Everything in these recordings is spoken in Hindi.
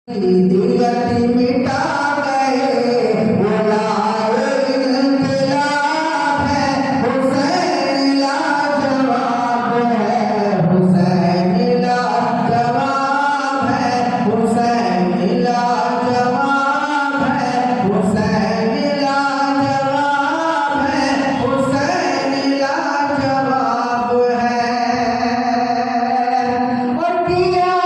दिगत मिटा गए बुलाए इनकलाब है हुसैन लाजवाब है हुसैन लाजवाब है हुसैन लाजवाब है हुसैन लाजवाब है हुसैन लाजवाब है और किया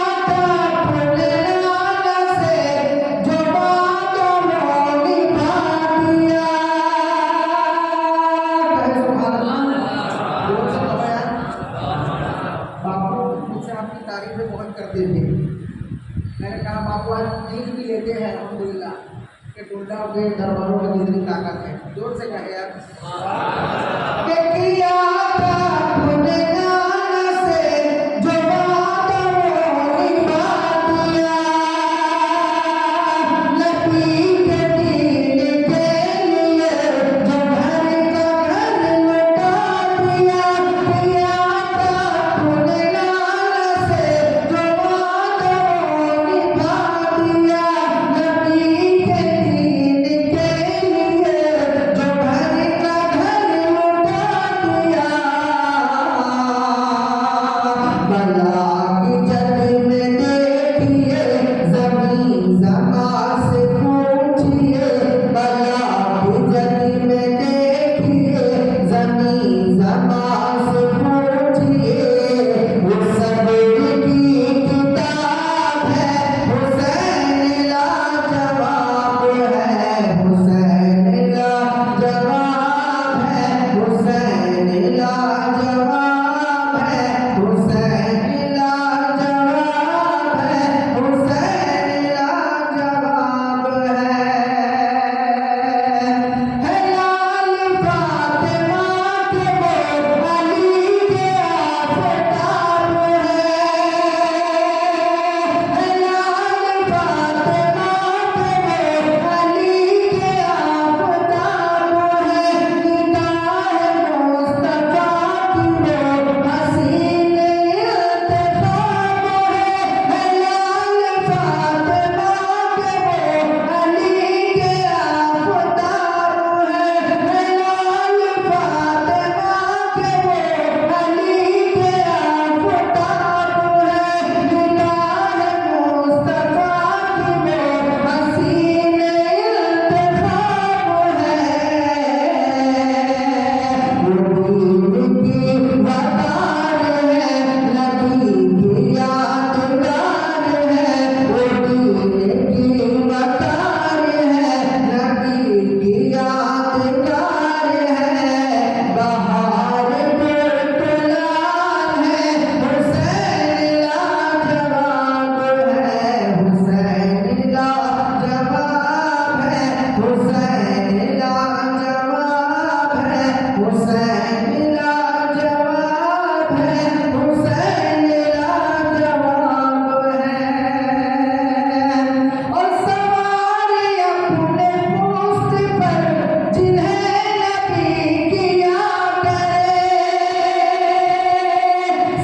तारीफें बहुत करते थे। मैंने कहा बापू आज जीत भी लेते हैं अल्हम्दुलिल्लाह के टोटा के दरबारों में कितनी ताकत है। जोर से कहे यार कि किया था खुदा से जो वादा वो निभा दिया नबी के दीन के लिए जो घर का घर लौटा दिया किया था खुदा से जो वादा वो निभा दिया नबी के दीन के लिए जो घर का घर लौटा दिया बला की जद में देखिए ज़मीन ज़मा से पूछिए बला की जद में देखिए ज़मीन ज़मा से पूछिए वो सब की किताब है हुसैन लाजवाब है हुसैन लाजवाब है हुसैन लाजवाब है हुसैन लाजवाब है हुसैन लाजवाब है लाल फातिमा के वो अली के आफताब है लाल फातिमा के वो अली के आफताब है निगाह मुस्तफा की वो हसीन इल्तिफ़ाब है लाल फातिमा के वो अली के आफताब है लाल फातिमा के वो अली के आफताब है निगाह मुस्तफा की वो हसीन इल्तिफ़ाब है वो दीन की वक़ार है नबी की यादगार है वो दीन की वक़ार है नबी की यादगार है बहार गुलगुलाल है हुसैन लाजवाब है हुसैन लाजवाब है हुसैन लाजवाब है हुसैन लाजवाब है हुसैन लाजवाब है और सवारी अपने पोस्ट पर जिन्हें नबी किया करे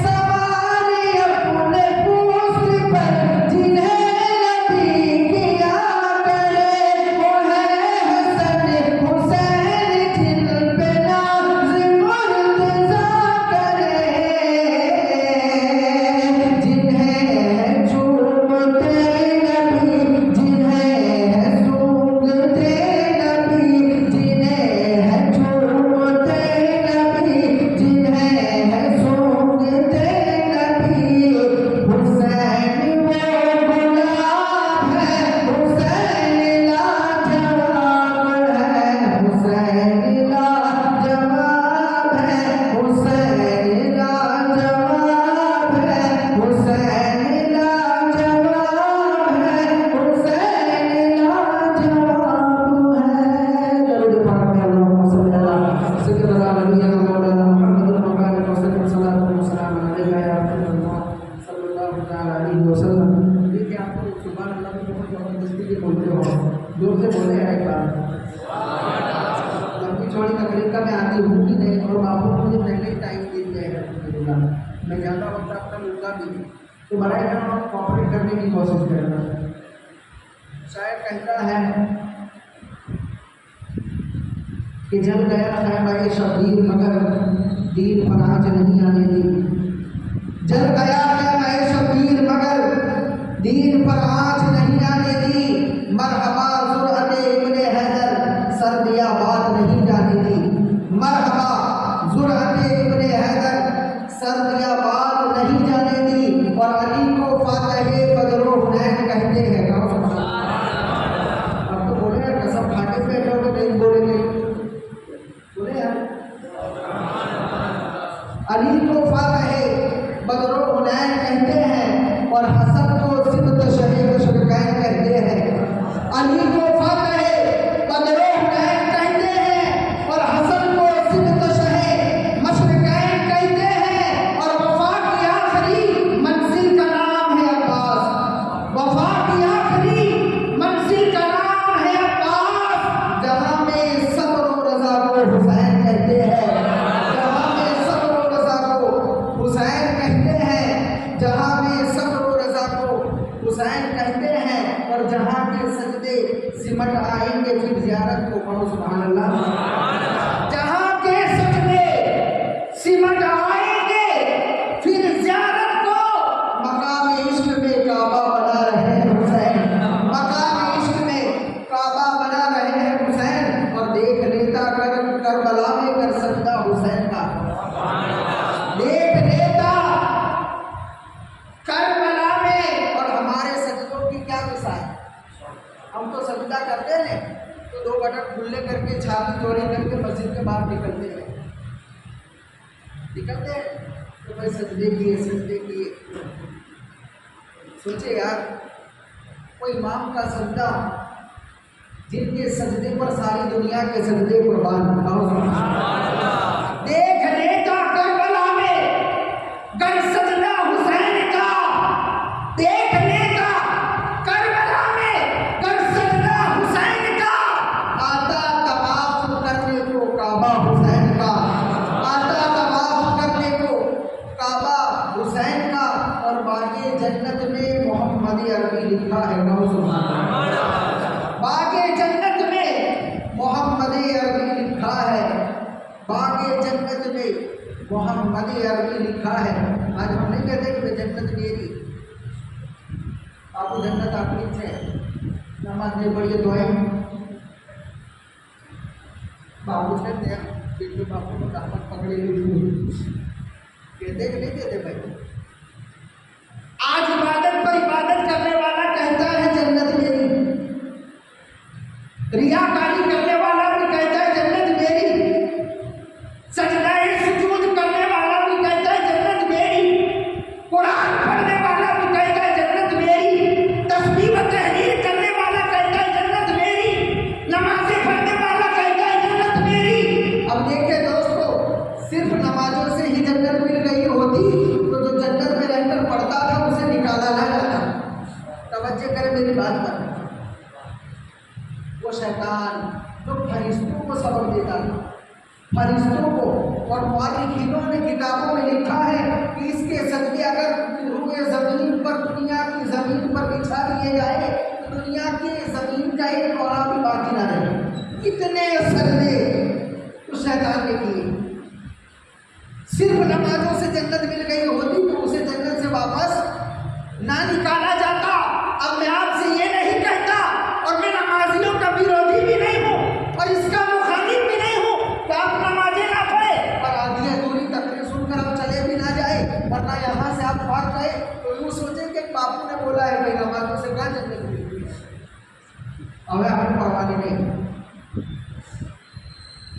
सवारी अपने पोस्ट पर जिन्हें नबी किया करे वो है हसन हुसैन जिन पे नाज़ मुर्तज़ा करे जिन्हें चूमते नबी जिन्हें सूंघते नबी जिन्हें चूमते नबी जिन्हें सूंघते नबी हुसैन वो गुलाब है हुसैन लाजवाब है हुसैन लाजवाब है हुसैन लाजवाब है हुसैन लाजवाब है हुसैन लाजवाब है दरूद पाक में अल्लाहुम्मा सल्ली अला सय्यिदना नबीना मौलाना मुहम्मद व बारिक व सल्लिम सलातो व सलाम अलैका या रसूलल्लाह सल्लल्लाहु तआला अलैहि वसल्लम। देखिए आपको सुभान अल्लाह की बहुत जबरदस्ती के बोलते हो जोर से बोले एक बार लंबी चौड़ी तकरीर का मैं आती हूँ भी नहीं और बापू मुझे पहले ही टाइम दे दिया है अल्हम्दुलिल्लाह मैं ज़्यादा वक्त अपना लूँगा भी तो बड़ा करना और कॉपरेट करने की कोशिश करना शायर कहता है कि जल गया है भाई शबीर मगर दीन पर आँच नहीं आने दी। जल गया है मैं शबीर मगर दीन पर आँच नहीं आने दी। मरहबा जुर्अते इब्ने हैदर सर्दिया बात नहीं जाने दी। मरहबा जुर्अते इब्ने हैदर सर्दिया बात नहीं जाने दी। और अली को फातहे बदरो हुनैन कहते हैं। अब तो बोले यार कसम खाके बैठे हो तो नहीं बोलेंगे, बोले यार अली को फातहे बदरो हुनैन कहते हैं और हसन को सिबत शहीद शुरकैन कहते हैं। अली को फातहे बदरो हुनैन कहते हैं और हसन को सिबत शहीद मशरकैन कहते हैं। और वफा की आखिरी मंजिल का नाम है अब्बास। वफा की आखिरी मंजिल का नाम है अब्बास। जहां में सब्र और रज़ा को हुसैन कहते हैं। जहां में सब्र और रज़ा को हुसैन कहते हैं। जहां में सब्र और रज़ा को हुसैन कहते हैं। और जहां के सजदे सिमट आएंगे फिर ज़ियारत को पढ़ो सुभान अल्लाह। जहां के सजदे सिमट आएंगे फिर ज़ियारत को। मकाम इश्क में काबा बना रहे हैं हुसैन। मकाम इश्क में काबा बना रहे हैं हुसैन। और देख लेता करबला में कर सकता हुसैन का। देख लेता करबला में। और हमारे सजदों की क्या मिसाल। हम तो सजदा करते हैं तो दो बटन खुले करके छाती चौड़ी करके मस्जिद के बाहर निकलते हैं तो भाई सजदे किए। सोचे यार कोई इमाम का सजदा जिनके सजदे पर सारी दुनिया के सजदे कुर्बान। देख लेता करबला में गर सजदा हुसैन का। देख लेता करबला में गर सजदा हुसैन का। आता तवाफ करने को काबा हुसैन का। आता तवाफ करने को काबा हुसैन का। और बागे जन्नत में मोहम्मद अरबी लिखा है। बागे जन्नत में मोहम्मद अरबी लिखा है। बागे जन्नत में मोहम्मद अरबी लिखा है। आज हम नहीं कहते कि जन्नत मेरी, आपको जन्नत आपकी है। नमाज नहीं पढ़िए दुआएं बाबू कहते हैं फिर बापू को दामन पकड़े कहते कि नहीं कहते भाई। आज इबादत पर इबादत करने वाला कहता है जन्नत मेरी। रियाकारी करने वाला भी कहता है जन्नत मेरी। सजदाए सुजूद करने वाला भी कहता है जन्नत मेरी। कुरान पढ़ने वाला भी कहता है जन्नत मेरी। तस्बीह व तहरीर करने वाला कहता है जन्नत मेरी। नमाज़ें पढ़ने वाला कहता है जन्नत मेरी। अब देखिए दोस्तों, सिर्फ नमाजों से ही जन्नत मिल गई होती तो जो जन्नत में रहकर पढ़ता था उसे निकाला ना जाता। तवज्जो करें मेरी बात पर। वो शैतान जो फरिश्तों को सबक देता था, फरिश्तों को। और मुअल्लिफीनों ने किताबों में लिखा है कि इसके सदके अगर रूए ज़मीन पर दुनिया की ज़मीन पर बिछा दिए जाए तो दुनिया की ज़मीन का एक कोना भी बाकी ना रहे। इतने सजदे उस शैतान ने किए। सिर्फ नमाजों से जन्नत मिल गई होती तो उसे जन्नत से वापस ना निकाला जाता। अब मैं आपसे ये नहीं कहता और मैं नमाजियों का विरोधी भी नहीं हूँ और इसका मुखालिफ भी नहीं हूँ कि आप नमाजें ना पढ़े और आधी दूरी तकरीर सुनकर आप चले भी ना जाए। वरना यहाँ से आप भाग गए तो यूँ सोचे कि बापू ने बोला है भाई नमाजों से कहाँ जन्नत मिलेगी। अब हमें पढ़वानी नहीं।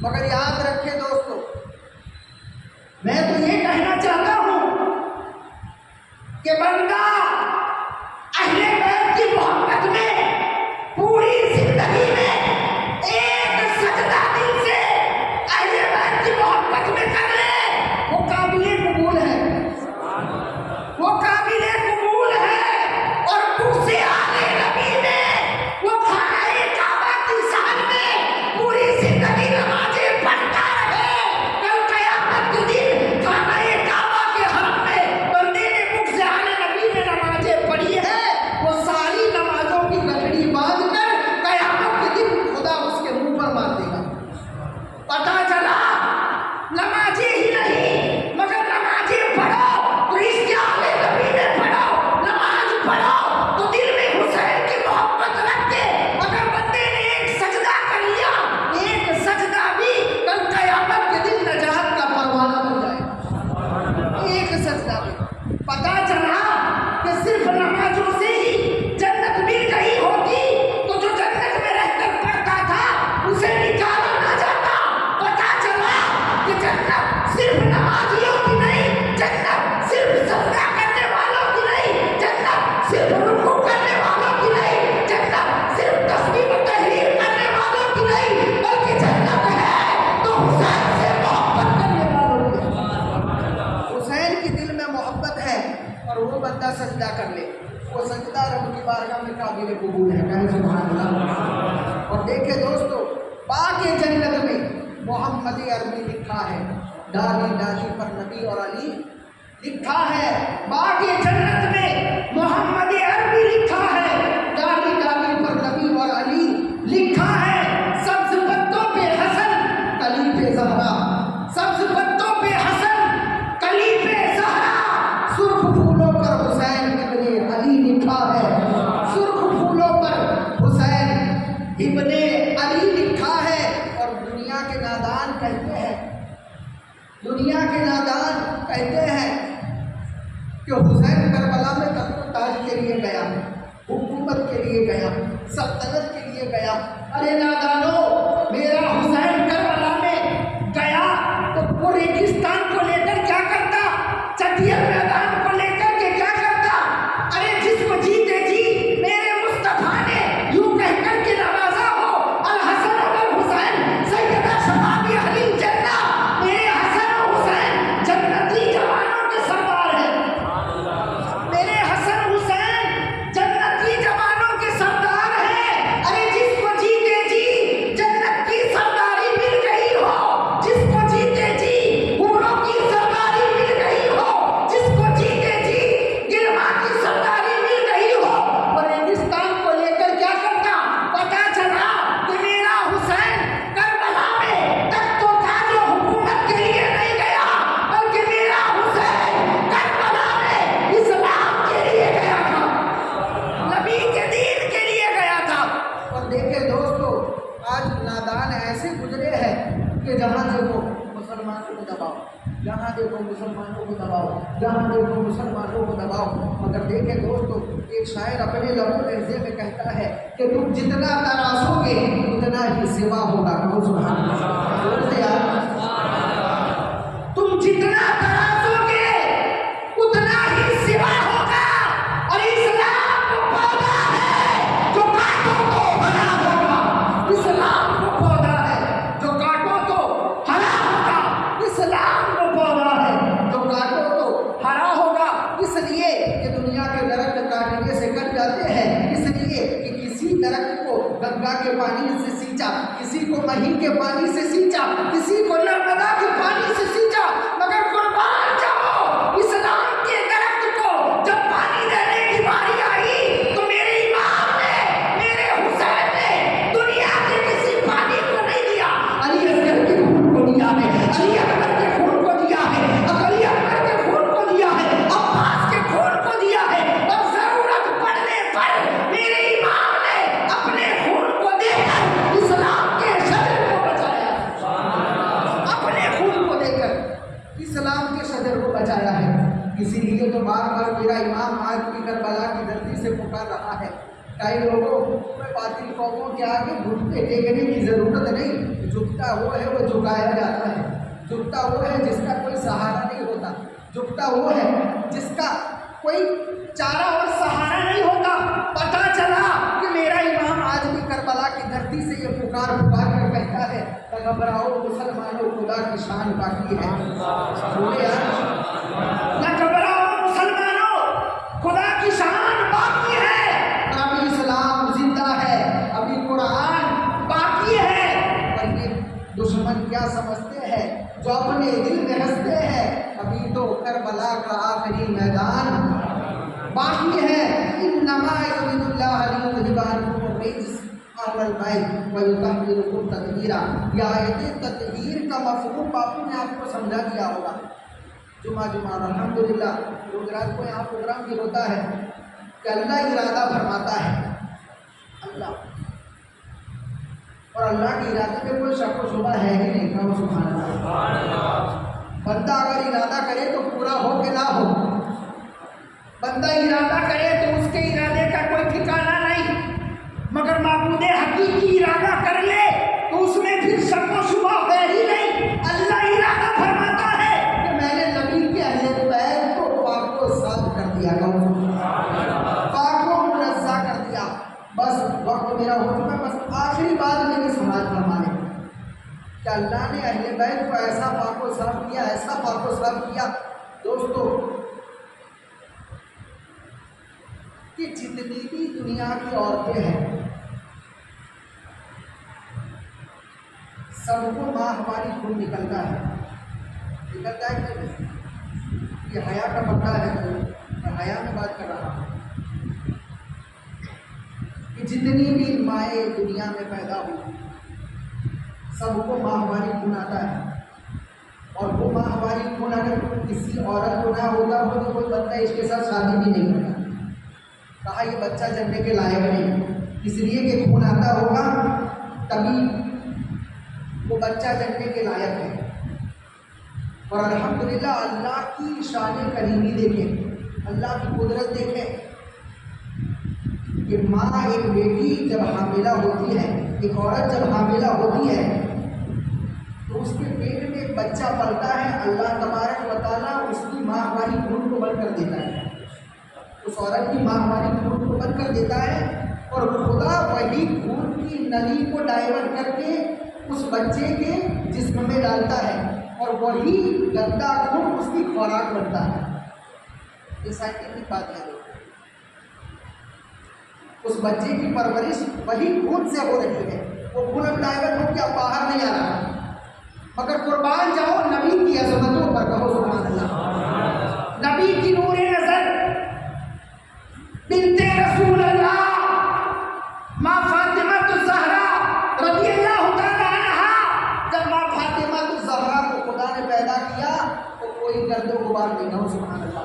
मगर याद रखें दोस्तों, मैं तो ये कहना चाहता हूँ कि बंदा अहले बैत की मोहब्बत में पूरी जिंदगी में एक सजदा दिल से अहले बैत की मोहब्बत में कर ले, वो काबिले कबूल है। वो काबिले कबूल है। और कुर्सी आले नबी में वो खाने काबा की शान में पूरी जिंदगी नमाजें पढ़ता रहे। कल कयामत के दिन खाने काबा के हरम में बंदे ने मुख से आले नबी में मौजूद है। कहें सुभान अल्लाह। और देखे दोस्तों, बाकी जन्नत में मोहम्मद अरबी लिखा है, डाली डाली पर नबी और अली लिखा है। बाकी जन्नत में मोहम्मद अरबी लिखा है, डाली डाली पर नबी और अली लिखा है। सब्ज पत्तों पे हसन, कली पे ज़हरा, सब्ज पत्तों पे हसन, कली पे ज़हरा, सुर्ख फूलों पर हुसैन इब्ने अली लिखा है। सुर्ख फूलों पर हुसैन इब्ने अली लिखा है। और दुनिया के नादान कहते हैं, दुनिया के नादान कहते हैं कि हुसैन करबला में तख्त ताज के लिए गया, हुकूमत के लिए गया, सल्तनत के लिए गया। अरे नादानो, मेरा हुसैन करबला में गया तो वो रेगिस्तान को लेकर क्या करता, चटियल मैदान को लेकर के क्या करता। अरे जिसको जीते जी मेरे मुस्तफा ने यूं कहकर के नवाजा हो, अल हसन अल हुसैन सैयदा शबाबी अहली जन्नह, मेरे हसन और हुसैन जन्नती जवानों के सरदार हैं। मेरे हसन हुसैन जन्नती जवानों के सरदार हैं। अरे जिसको जीते जी जन्नत की सरदारी मिल गई हो, जिसको जीते जी हूरों की सरदारी मिल गई हो, जिसको जीते जी गिरमा की सरदारी मिल गई हो, और रेगिस्तान को लेकर क्या करता, पता चला कि मेरा हुसैन करबला में तख्तो ताज और हुकूमत के लिए नहीं गया, बल्कि मेरा हुसैन करबला में इस्लाम के लिए गया था, नबी के दीन के लिए गया था। और देखे दोस्तों, आज नादान ऐसे गुजरे हैं कि जहाँ देखो मुसलमानों को दबाओ, जहाँ देखो मुसलमानों को दबाओ, जहाँ देखो मुसलमानों को दबाओ। मगर देखे दोस्तों, एक शायर अपने लबों लहजे में कहता है कि तुम जितना तराशोगे उतना ही सिवा होगा। कहो सुभान अल्लाह। जोर से यार, तुम जितना तराशोगे उतना ही सिवा होगा। और इस्लाम वो पौधा है जो काटो तो हरा होगा, इस्लाम वो पौधा है जो काटो तो हरा होगा, इस्लाम वो पौधा है जो काटो तो हरा होगा। इसलिए कि दुनिया के दरख्त काटने से कट जाते हैं, इसलिए कि किसी दरख्त को गंगा के पानी से सींचा, किसी को मही के पानी से सींचा, किसी को नर्मदा के पानी से सींचा, मगर कुर्बान जाओ इस्लाम के दरख्त को जब पानी देने की बारी आई तो मेरे इमाम ने, मेरे हुसैन ने दुनिया के किसी पानी को नहीं दिया। अली असगर के खून को दिया है, अली अकबर के खून को दिया है, अली अकबर के खून को दिया है, अब्बास के खून को दिया है। और जरूरत पड़ने पर मेरे इमाम ने अपने खून को देकर इस्लाम के शजर को बचाया, अपने खून को देकर इस्लाम के शजर को बचाया है। इसीलिए तो बार बार मेरा इमाम आज भी करबला की धरती से पुकार रहा है। कई लोगों को बातिल कौमों के आगे घुटने टेकने की जरूरत नहीं, झुकता वो है वो झुकाया जाता है, झुकता वो है जिसका कोई सहारा नहीं होता, झुकता वो है जिसका कोई चारा और सहारा नहीं होता। पता चला कि मेरा इमाम आज भी करबला की धरती से ये पुकार पुकार कर कहता है, घबराओ मुसलमानों, खुदा की शान बाकी है। बोले यार, न घबराओ मुसलमानों, खुदा की शान बाकी है। अभी इस्लाम जिंदा है, अभी कुरान बाकी है। पर ये दुश्मन क्या समझते हैं, जो अपने दिल में हंसते हैं, अभी तो करबला का आखिरी मैदान बाकी है। इन्नमा युरिदुल्लाहु लियुज़हिबा अन्कुम रिज्स अहलल बैत व युतहिरुकुम तत्हीरा। यह आयत तत्हीर का मफहूम बापू ने आपको समझा दिया होगा। जुमा जुमा अल्हम्दुलिल्लाह रोज रात को यहाँ प्रोग्राम भी होता है कि अल्लाह इरादा फरमाता है, अल्लाह, और अल्लाह के इरादे में कोई शक व शुबा है ही नहीं। कहो सुभान अल्लाह। बंदा अगर इरादा करे तो पूरा हो के ना हो, बंदा इरादा करे तो उसके इरादे का कोई ठिकाना नहीं, मगर माबूद हकीकी इरादा कर ले तो उसमें फिर शक व शुबा है ही नहीं। अल्लाह इरादा फरमाता है कि मैंने नबी के अहले बैत को पाक को साफ कर दिया, पाक को मुनज़्ज़ा कर दिया। बस वक्त मेरा हो चुका, बस आखिरी बात मेरी समाज फरमाने कि अल्लाह ने अहले बैत को ऐसा पाक को साफ किया, ऐसा पाक को साफ किया दोस्तों कि जितनी भी दुनिया की औरतें हैं सबको माँ हमारी खून निकलता है कि नहीं? ये हया का पता है तो मैं हया में बात कर रहा हूँ कि जितनी भी माएँ दुनिया में पैदा हुई सबको माँ हमारी खून आता है। और वो माँ हमारी खून अगर किसी औरत को ना होता हो तो कोई बंदा इसके साथ शादी भी नहीं करता। कहा ये बच्चा जन्मने के लायक नहीं, इसलिए कि खून आता होगा तभी वो बच्चा जन्मने के लायक है। और अल्हम्दुलिल्लाह अल्लाह की शान करीमी देखें, अल्लाह की कुदरत देखें कि माँ एक बेटी जब हामिला होती है, एक औरत जब हामिला होती है तो उसके पेट में एक बच्चा पलता है। अल्लाह तबारक व तआला उसकी माँ हमारी खून को बंद कर देता है, उस औरत की माँ हमारी खून को बंद कर देता है और खुदा वही खून की नली को डाइवर्ट करके उस बच्चे के जिस्म में डालता है और वही गंदा खून उसकी खुराक बनता है। ये साइंटिफिक बात है। उस बच्चे की परवरिश वही खून से हो रही है, वो खून अब डाइवर्ट हो क्या बाहर नहीं आ रहा। मगर कुर्बान जाओ नबी की अजमतों पर, कहो सुभान अल्लाह। नबी की नूरे नजर बिन्ते रसूल अल्लाह माँ फातिमा ज़हरा रज़ियल्लाहु तआला अन्हा, जब माँ फातिमा ज़हरा को खुदा ने पैदा किया तो कोई गर्द गुबार नहीं, कहो सुभान अल्लाह।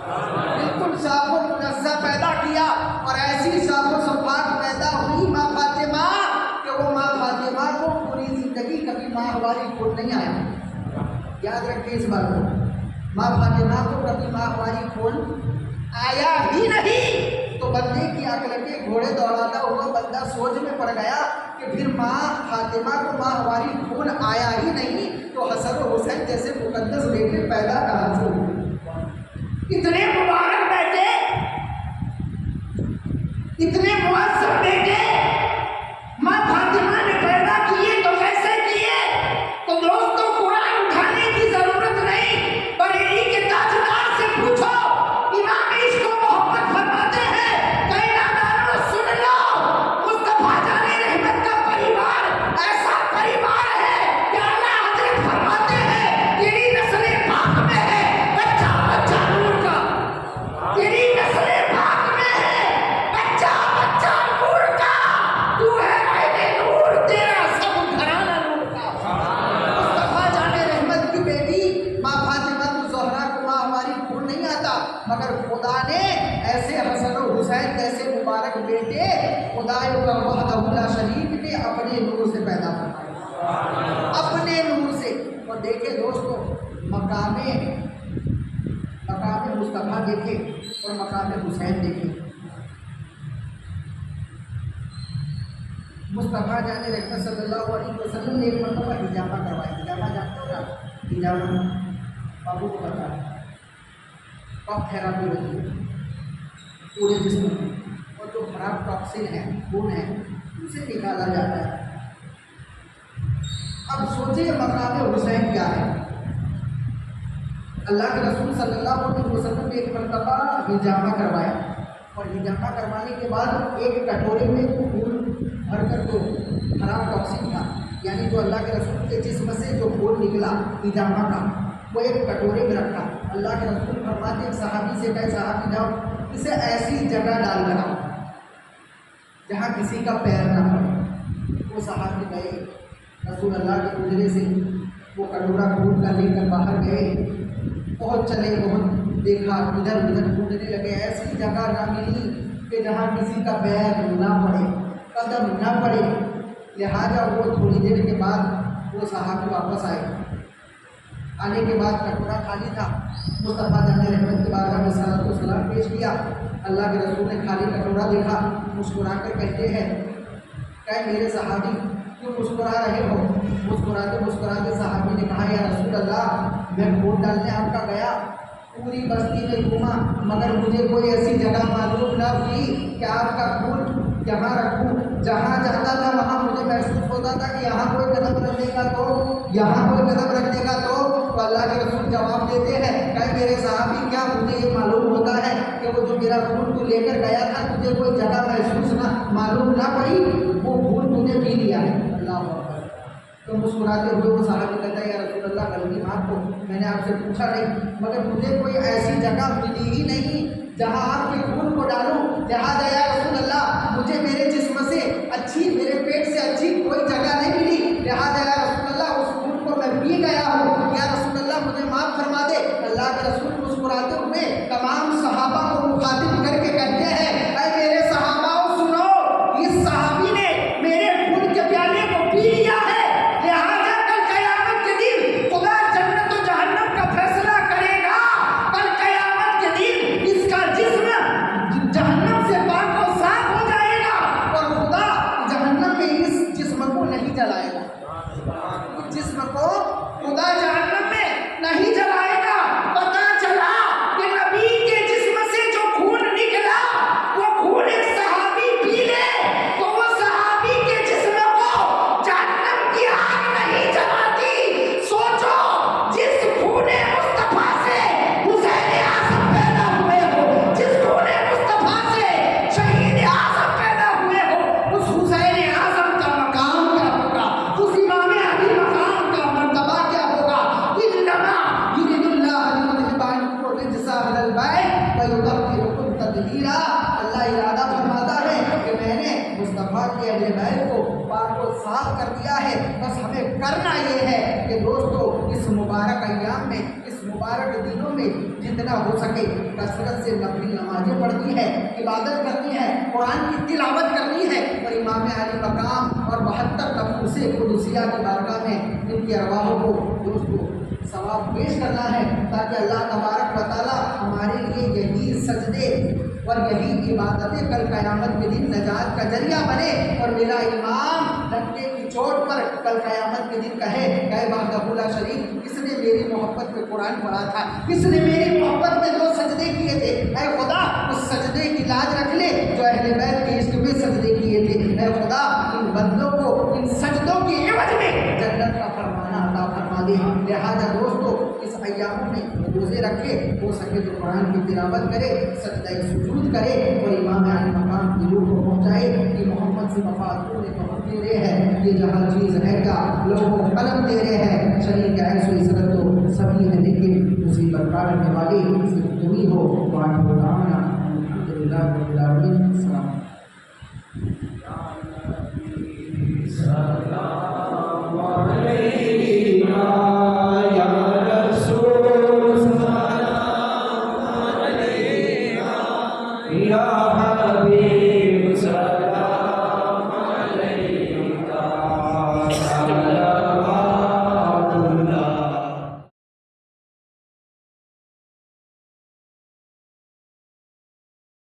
बिल्कुल साफ़ो मुनज़्ज़ा पैदा किया और ऐसी साफ़ो सफ़ात पैदा हुई माँ फातिमा कि वो माँ फातिमा को पूरी जिंदगी कभी माँ हमारी खून नहीं आया। याद रखिए इस बात को, माँ फातिमा को कभी माँ हमारी खून आया ही नहीं। तो बंदे की अकल के घोड़े दौड़ाता हुआ बंदा सोच में पड़ गया कि फिर माँ फातिमा को माँ हमारी खून आया ही नहीं तो हसन और हुसैन जैसे मुकद्दस बेटे पैदा कहाँ से हुए। इतने मुबारक बेटे, इतने मुअज़्ज़म बेटे माँ फातिमा ने पैदा किए तो कैसे किए? तो दोस्तों कुरान उठाने की जरूरत नहीं, बरेली के ताजदार से पूछो, इमाम इसको मोहब्बत फरमाते हैं। कहना सुन लो, मुस्तफा जाने रहमत का परिवार ऐसा परिवार है कि अल्लाह हज़रत फरमाते हैं तेरी नस्ल पाक में है बच्चा बच्चा नूर का, तेरी नस्ल पाक में है बच्चा बच्चा नूर का, तू है ऐने नूर, तेरा सब घराना नूर का। मुस्तफा जाने रहमत की बेटी माँ फातिमा ज़हरा को माँ हमारी खून नहीं आता, मगर खुदा ने ऐसे हसन और हुसैन जैसे मुबारक बेटे खुदा वहदहू ला शरीक ने अपने नूर से पैदा करवाए, अपने नूर से। और देखे दोस्तों मकामे मुस्तफा देखे और मकामे हुसैन देखे। मुस्तफा जाने रहमत सल्लल्लाहु अलैहि वसल्लम ने एक मरतबा हिजामा करवाया। हिजामा जानते हो ना? हिजामा बाबू को पता है, कफ थेरापी होती है पूरे जिस्म में और जो खराब टॉक्सिन है खून है उसे निकाला जाता है। अब सोचिए मकाम हुसैन क्या है। अल्लाह के रसूल सल्लल्लाहु अलैहि वसल्लम ने एक मरतबा हिजामा करवाया और हिजामा करवाने के बाद एक कटोरे में खून भर कर जो खराब टॉक्सिन था, यानी जो अल्लाह के रसूल के जिस्म से जो खून निकला हिजामा का, वो एक कटोरे में रखा। अल्लाह के रसूल फरमाते एक सहाबी से कहे साहबी जाओ इसे ऐसी जगह डाल लगाओ जहाँ किसी का पैर ना पड़े। वो सहाबी गए रसूल अल्लाह के गुजरे से वो कटोरा खून का लेकर बाहर गए, बहुत चले, बहुत देखा, इधर उधर ढूंढने लगे, ऐसी जगह ना मिली कि जहाँ किसी का पैर ना पड़े, कदम ना पड़े। लिहाजा वो थोड़ी देर के बाद वो सहाबी वापस आए। आने के बाद कटोरा खाली था। मुस्तफा जाने रहमत के बारगाह में सलातो सलाम पेश किया। अल्लाह के रसूल ने खाली कटोरा देखा, मुस्कुरा कर कहते हैं कहे मेरे सहाबी क्यों मुस्कुरा रहे हो? मुस्कुराते सहाबी ने कहा या रसूल अल्लाह मैं खून डालने आपका गया, पूरी बस्ती में घूमा मगर मुझे कोई ऐसी जगह मालूम न हुई कि आपका खून यहाँ रखूँ। जहाँ जाता था वहाँ मुझे महसूस होता था कि यहाँ कोई कदम रख देगा तो, यहाँ कोई कदम रख देगा तो तो अल्लाह के रसूल जवाब देते हैं, कहे मेरे साहबी क्या मुझे ये मालूम होता है कि वो जो मेरा खून तू लेकर गया था तुझे कोई जगह महसूस ना मालूम ना पड़ी, वो खून तूने पी लिया है। अल्लाह अकबर। तो मुस्कुराते हुए वो साहबी कहता है, या रसूल अल्लाह गलती माफ को, मैंने आपसे पूछा नहीं, मगर मुझे कोई ऐसी जगह मिली ही नहीं जहाँ आपके खून को डालूं, लिहाजा या रसूल अल्लाह मुझे मेरे जिस्म से अच्छी, मेरे पेट से अच्छी कोई जगह नहीं मिली, लिहाजा या रसूल अल्लाह उस खून को मैं पी गया हूँ, या रसूल अल्लाह मुझे माफ़ फरमा दे। अल्लाह के रसूल मुस्कुराते हुए तमाम सहाबा को मुखातिब करके कहते हैं, अरे मेरे सहाबाओ सुनो, इस सहाबी ने मेरे खून के प्याले को पी लिया है, लिहाजा कल क़यामत के दिन खुदा जन्नत और जहन्नम का फैसला करेगा। कल क़यामत के दिन इसका जिस्म जहन्नम से पाक और साफ हो जाएगा और खुदा जहन्नम में इस जिस्म को नहीं जलाएगा, जिस्म को खुदा जहन्नम में नहीं जलाएगा। पता चला कि नबी के जिस्म से जो खून निकला वो खून एक सहाबी पी ले तो वो सहाबी के जिस्म को जहन्नम की आग नहीं जलाती। सोचो, जिस खूने मुस्तफा से हुसैन आज़म पैदा हुए हो, जिस खूने मुस्तफा से शहीद आज़म पैदा हुए हो, उस हुसैन आज़म का मकाम क्या होगा, उस इमाम अली मकाम का मर्तबा क्या होगा। इन्नमा युरिदुल्लाह लियुज़हिबा रिज्सा अहलल बैत व युतहिरकुम तत्हीरा। अल्लाह इरादा फरमाता है कि मैंने मुस्तफ़ा के अहले बैत को पाक और साफ कर दिया है। बस हमें करना ये है कि दोस्तों इस मुबारक अय्याम में, इस मुबारक दिनों में जितना हो सके कसरत से नफिल नमाजें पढ़ती है, इबादत करनी है, कुरान की तिलावत करनी है और इमाम अली मकाम और 72 नफूसे कुदसिया की बारगाह में इनकी अरवाहों को दोस्तों सवाब पेश करना है, ताकि अल्लाह तबारक व तआला हमारे लिए यही सजदे और यही इबादतें कल क़यामत के दिन नजात का जरिया बने। और मेरा इमाम डंके की चोट पर कल क़यामत के दिन कहे बाकबूला शरीफ, किसने मेरी मोहब्बत में कुरान पढ़ा था, किसने मेरी मोहब्बत में जो सजदे किए थे, ऐ खुदा उस सजदे की लाज रख ले जो अहले बैत के इश्क में सजदे किए थे। ऐ खुदा इन बंदों को इन सजदों की एवज में जन्नत का फरमाना अता फरमा दे। लिहाजा दोस्तों इस अय्यामों में रोज़े रखे, हो सके तो कुरान की तिलावत करे, सजदा सुजूद करे और इमाम अली मकाम की रूह को पहुँचाए कि मोहम्मद से मफादूर ने बहुत दे रहे हैं, ये जहाँ चीज़ है क्या लोगों को कलम दे रहे हैं, शरीक ऐसो इसरत तो सभी है, लेकिन मुसीबत काटने वाली सिर्फ तुम ही हो। वाह